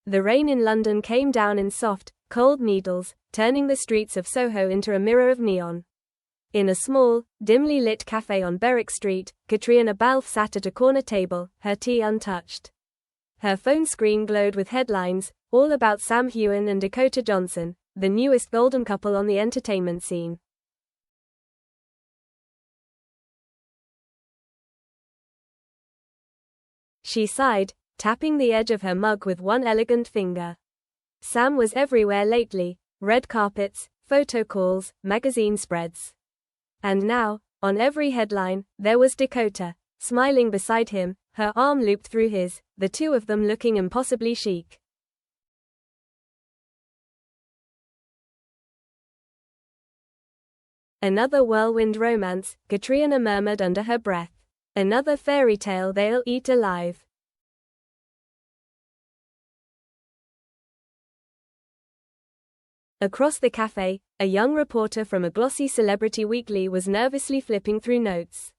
The rain in London came down in soft, cold needles, turning the streets of Soho into a mirror of neon. In a small, dimly lit cafe on Berwick Street, Caitríona Balfe sat at a corner table, her tea untouched. Her phone screen glowed with headlines, all about Sam Heughan and Dakota Johnson, the newest golden couple on the entertainment scene. She sighed, tapping the edge of her mug with one elegant finger. Sam was everywhere lately: red carpets, photo calls, magazine spreads. And now, on every headline, there was Dakota, smiling beside him, her arm looped through his, the two of them looking impossibly chic. Another whirlwind romance, Caitríona murmured under her breath. Another fairy tale they'll eat alive. Across the cafe, a young reporter from a glossy celebrity weekly was nervously flipping through notes.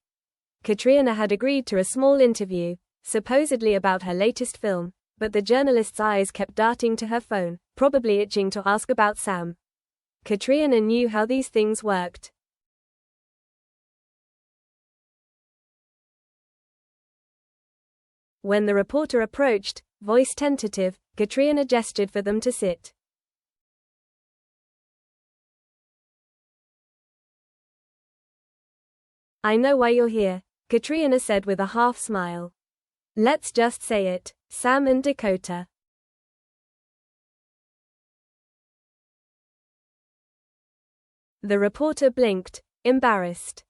Caitríona had agreed to a small interview, supposedly about her latest film, but the journalist's eyes kept darting to her phone, probably itching to ask about Sam. Caitríona knew how these things worked. When the reporter approached, voice tentative, Caitríona gestured for them to sit. "I know why you're here," Caitríona said with a half smile. "Let's just say it, Sam and Dakota." The reporter blinked, embarrassed.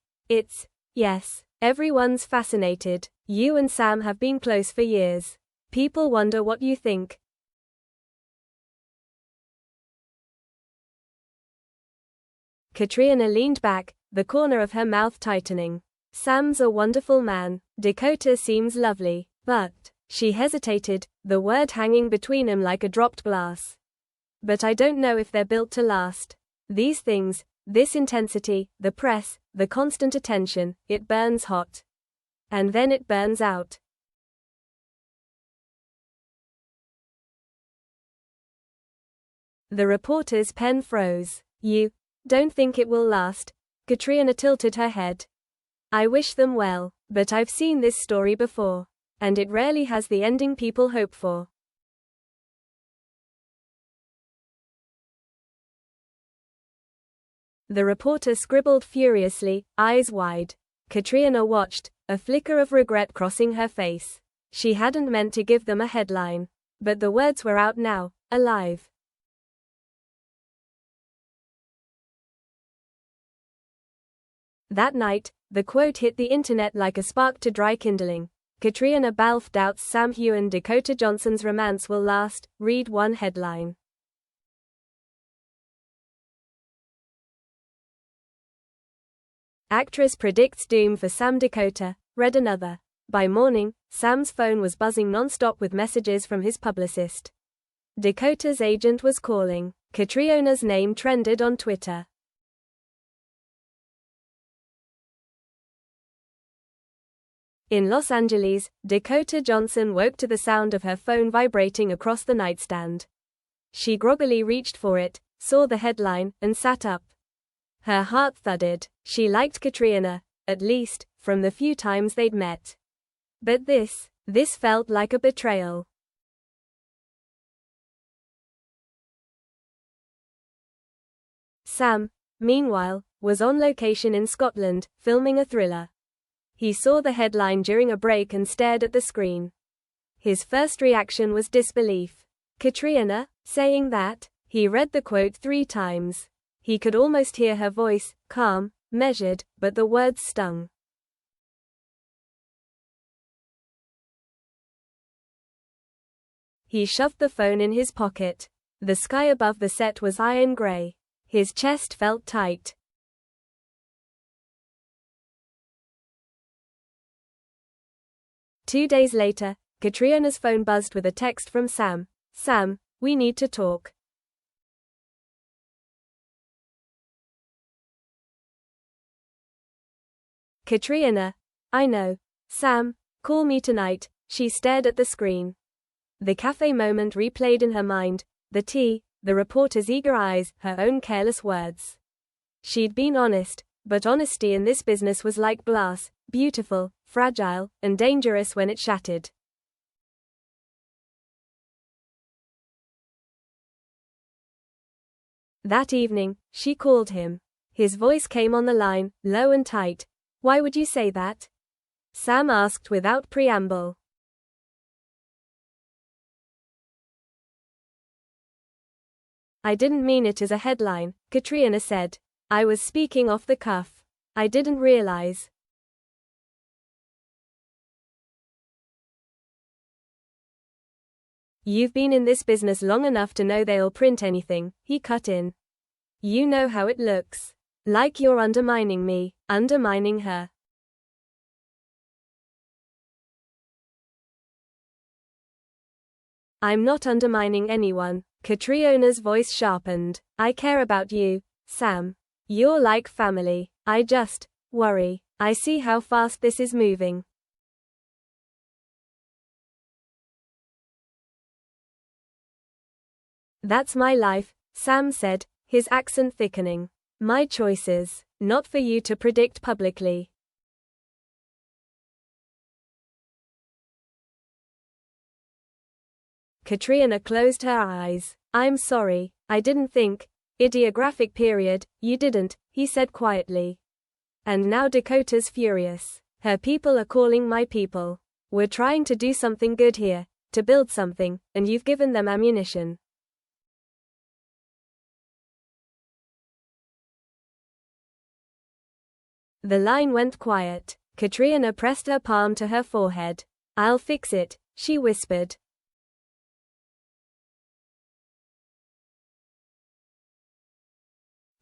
Yes, everyone's fascinated. You and Sam have been close for years. People wonder what you think." Caitríona leaned back, the corner of her mouth tightening. "Sam's a wonderful man. Dakota seems lovely. But," she hesitated, the word hanging between them like a dropped glass. "But I don't know if they're built to last. These things, this intensity, the press, the constant attention, it burns hot. And then it burns out." The reporter's pen froze. "You don't think it will last?" Caitríona tilted her head. "I wish them well, but I've seen this story before. And it rarely has the ending people hope for." The reporter scribbled furiously, eyes wide. Caitríona watched, a flicker of regret crossing her face. She hadn't meant to give them a headline. But the words were out now, alive. That night, the quote hit the internet like a spark to dry kindling. Caitríona Balfe doubts Sam Heughan and Dakota Johnson's romance will last, read one headline. Actress predicts doom for Sam Dakota, read another. By morning, Sam's phone was buzzing non-stop with messages from his publicist. Dakota's agent was calling. Caitríona's name trended on Twitter. In Los Angeles, Dakota Johnson woke to the sound of her phone vibrating across the nightstand. She groggily reached for it, saw the headline, and sat up. Her heart thudded. She liked Caitríona, at least, from the few times they'd met. But this felt like a betrayal. Sam, meanwhile, was on location in Scotland, filming a thriller. He saw the headline during a break and stared at the screen. His first reaction was disbelief. Caitríona, saying that? He read the quote 3 times. He could almost hear her voice, calm, measured, but the words stung. He shoved the phone in his pocket. The sky above the set was iron gray. His chest felt tight. Two days later, Caitríona's phone buzzed with a text from Sam. "Sam, we need to talk." Caitríona, "I know. Sam, call me tonight." She stared at the screen. The cafe moment replayed in her mind, the tea, the reporter's eager eyes, her own careless words. She'd been honest, but honesty in this business was like glass, beautiful, fragile, and dangerous when it shattered. That evening, she called him. His voice came on the line, low and tight. "Why would you say that?" Sam asked without preamble. "I didn't mean it as a headline," Caitríona said. "I was speaking off the cuff. I didn't realize." "You've been in this business long enough to know they'll print anything," he cut in. "You know how it looks. Like you're undermining me, undermining her." "I'm not undermining anyone." Caitríona's voice sharpened. "I care about you, Sam. You're like family. I just worry. I see how fast this is moving." "That's my life," Sam said, his accent thickening. "My choices, not for you to predict publicly." Caitríona closed her eyes. "I'm sorry, I didn't think. Ideographic period, you didn't," he said quietly. And now Dakota's furious. "Her people are calling my people. We're trying to do something good here, to build something, and you've given them ammunition." The line went quiet. Caitríona pressed her palm to her forehead. "I'll fix it," she whispered.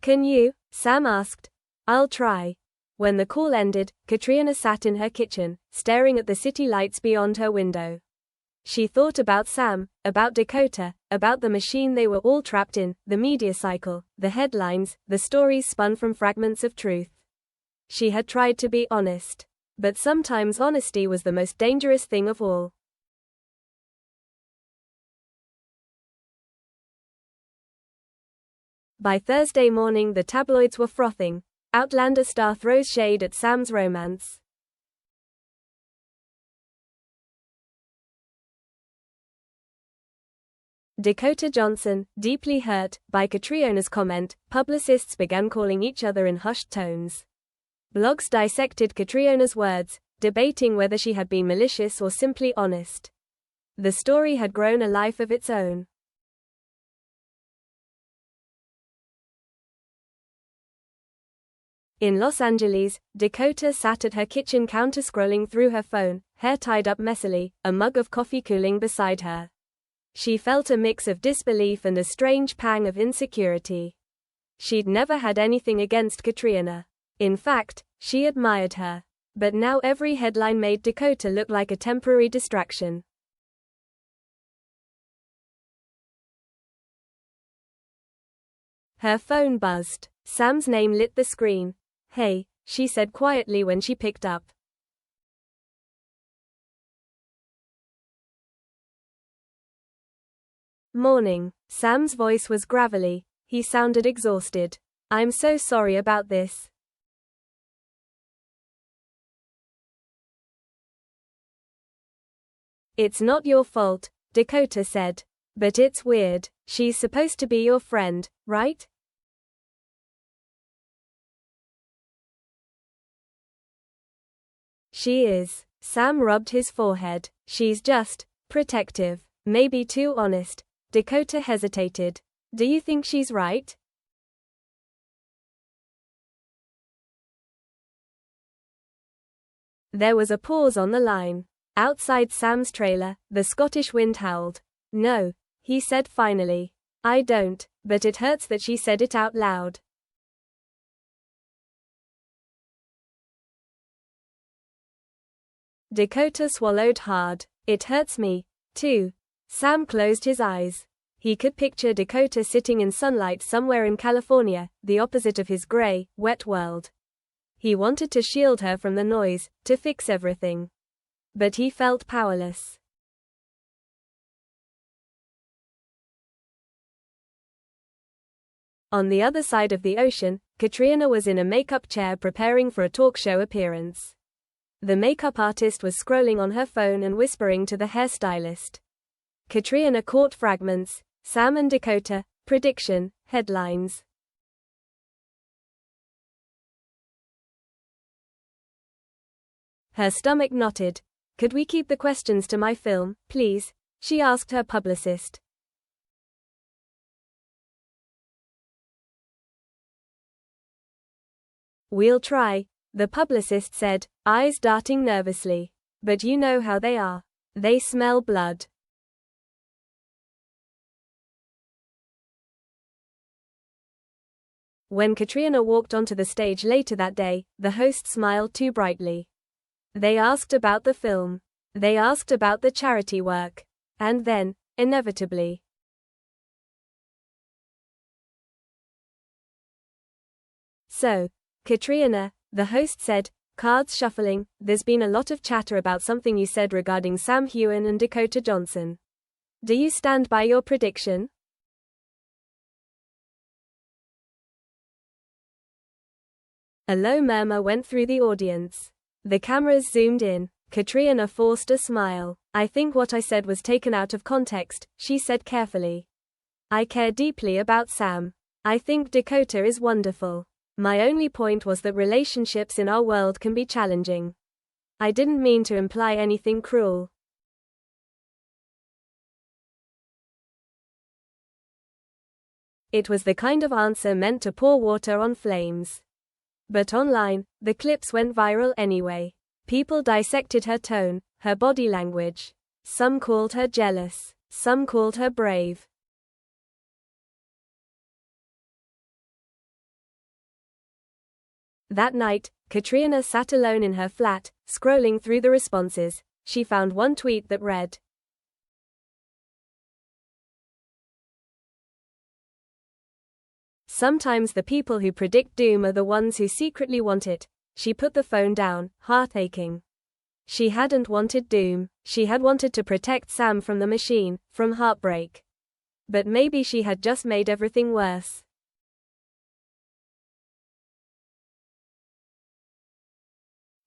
"Can you?" Sam asked. "I'll try." When the call ended, Caitríona sat in her kitchen, staring at the city lights beyond her window. She thought about Sam, about Dakota, about the machine they were all trapped in, the media cycle, the headlines, the stories spun from fragments of truth. She had tried to be honest. But sometimes honesty was the most dangerous thing of all. By Thursday morning the tabloids were frothing. Outlander star throws shade at Sam's romance. Dakota Johnson, deeply hurt by Caitríona's comment, publicists began calling each other in hushed tones. Blogs dissected Caitríona's words, debating whether she had been malicious or simply honest. The story had grown a life of its own. In Los Angeles, Dakota sat at her kitchen counter scrolling through her phone, hair tied up messily, a mug of coffee cooling beside her. She felt a mix of disbelief and a strange pang of insecurity. She'd never had anything against Caitríona. In fact, she admired her. But now every headline made Dakota look like a temporary distraction. Her phone buzzed. Sam's name lit the screen. "Hey," she said quietly when she picked up. "Morning." Sam's voice was gravelly. He sounded exhausted. "I'm so sorry about this." "It's not your fault," Dakota said. "But it's weird. She's supposed to be your friend, right?" "She is." Sam rubbed his forehead. "She's just protective. Maybe too honest." Dakota hesitated. "Do you think she's right?" There was a pause on the line. Outside Sam's trailer, the Scottish wind howled. "No," he said finally. "I don't, but it hurts that she said it out loud." Dakota swallowed hard. "It hurts me, too." Sam closed his eyes. He could picture Dakota sitting in sunlight somewhere in California, the opposite of his gray, wet world. He wanted to shield her from the noise, to fix everything. But he felt powerless. On the other side of the ocean, Caitríona was in a makeup chair preparing for a talk show appearance. The makeup artist was scrolling on her phone and whispering to the hairstylist. Caitríona caught fragments. Sam and Dakota, prediction, headlines. Her stomach knotted. Could we keep the questions to my film, please? She asked her publicist. We'll try, the publicist said, eyes darting nervously. But you know how they are. They smell blood. When Caitríona walked onto the stage later that day, the host smiled too brightly. They asked about the film. They asked about the charity work. And then, inevitably. So, Caitríona, the host said, cards shuffling, there's been a lot of chatter about something you said regarding Sam Heughan and Dakota Johnson. Do you stand by your prediction? A low murmur went through the audience. The cameras zoomed in. Caitríona forced a smile. I think what I said was taken out of context, she said carefully. I care deeply about Sam. I think Dakota is wonderful. My only point was that relationships in our world can be challenging. I didn't mean to imply anything cruel. It was the kind of answer meant to pour water on flames. But online, the clips went viral anyway. People dissected her tone, her body language. Some called her jealous. Some called her brave. That night, Caitríona sat alone in her flat, scrolling through the responses. She found one tweet that read, "Sometimes the people who predict doom are the ones who secretly want it." She put the phone down, heart aching. She hadn't wanted doom. She had wanted to protect Sam from the machine, from heartbreak. But maybe she had just made everything worse.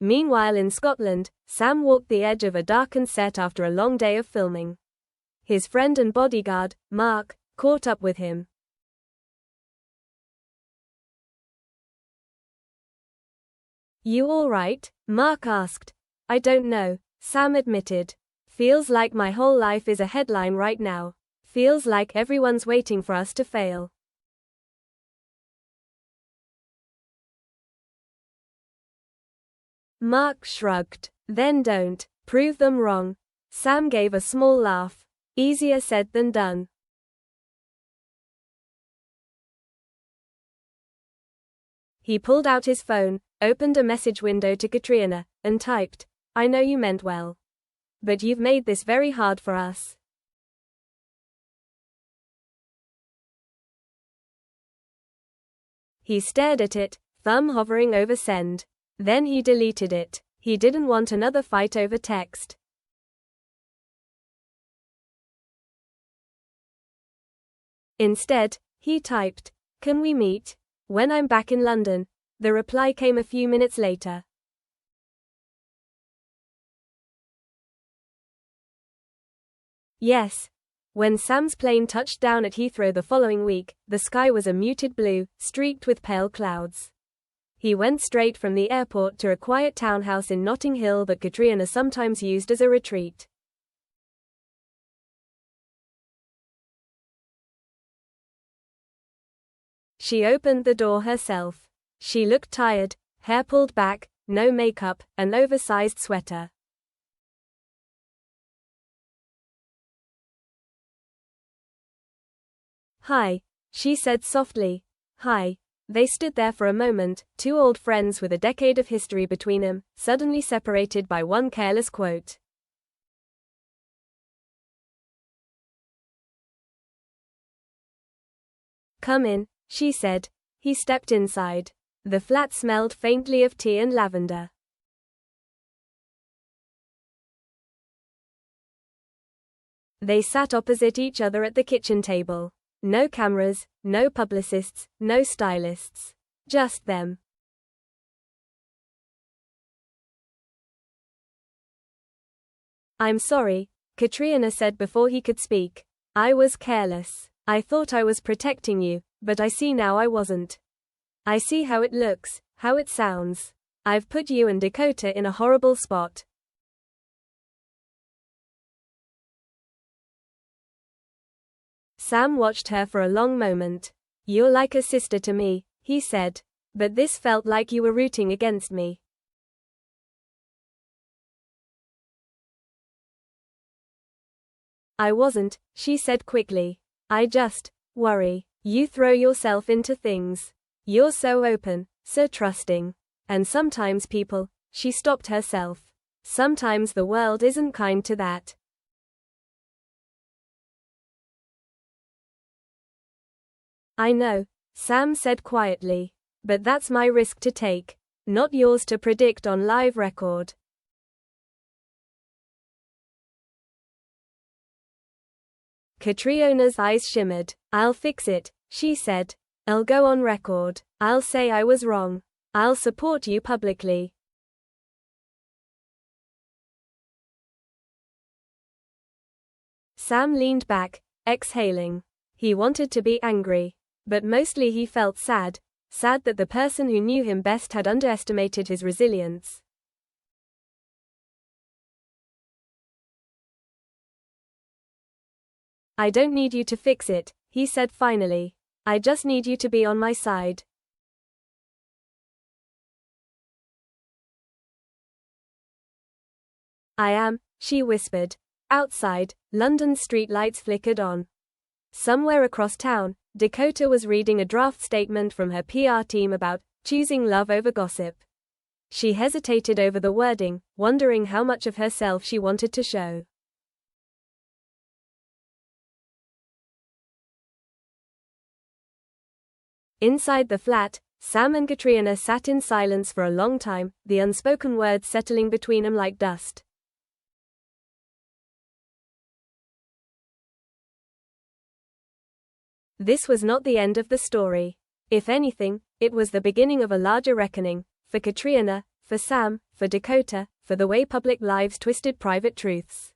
Meanwhile in Scotland, Sam walked the edge of a darkened set after a long day of filming. His friend and bodyguard, Mark, caught up with him. You all right? Mark asked. I don't know, Sam admitted. Feels like my whole life is a headline right now. Feels like everyone's waiting for us to fail. Mark shrugged. Then don't. Prove them wrong. Sam gave a small laugh. Easier said than done. He pulled out his phone, opened a message window to Caitríona, and typed, I know you meant well. But you've made this very hard for us. He stared at it, thumb hovering over send. Then he deleted it. He didn't want another fight over text. Instead, he typed, Can we meet? When I'm back in London. The reply came a few minutes later. Yes. When Sam's plane touched down at Heathrow the following week, the sky was a muted blue, streaked with pale clouds. He went straight from the airport to a quiet townhouse in Notting Hill that Caitríona sometimes used as a retreat. She opened the door herself. She looked tired, hair pulled back, no makeup, an oversized sweater. Hi, she said softly. Hi. They stood there for a moment, two old friends with a decade of history between them, suddenly separated by one careless quote. Come in, she said. He stepped inside. The flat smelled faintly of tea and lavender. They sat opposite each other at the kitchen table. No cameras, no publicists, no stylists. Just them. I'm sorry, Caitríona said before he could speak. I was careless. I thought I was protecting you, but I see now I wasn't. I see how it looks, how it sounds. I've put you and Dakota in a horrible spot. Sam watched her for a long moment. You're like a sister to me, he said. But this felt like you were rooting against me. I wasn't, she said quickly. I just worry. You throw yourself into things. You're so open, so trusting. And sometimes people, she stopped herself. Sometimes the world isn't kind to that. I know, Sam said quietly. But that's my risk to take. Not yours to predict on live record. Caitríona's eyes shimmered. I'll fix it, she said. I'll go on record. I'll say I was wrong. I'll support you publicly. Sam leaned back, exhaling. He wanted to be angry. But mostly he felt sad. Sad that the person who knew him best had underestimated his resilience. I don't need you to fix it, he said finally. I just need you to be on my side. I am, she whispered. Outside, London's streetlights flickered on. Somewhere across town, Dakota was reading a draft statement from her PR team about choosing love over gossip. She hesitated over the wording, wondering how much of herself she wanted to show. Inside the flat, Sam and Caitríona sat in silence for a long time, the unspoken words settling between them like dust. This was not the end of the story. If anything, it was the beginning of a larger reckoning, for Caitríona, for Sam, for Dakota, for the way public lives twisted private truths.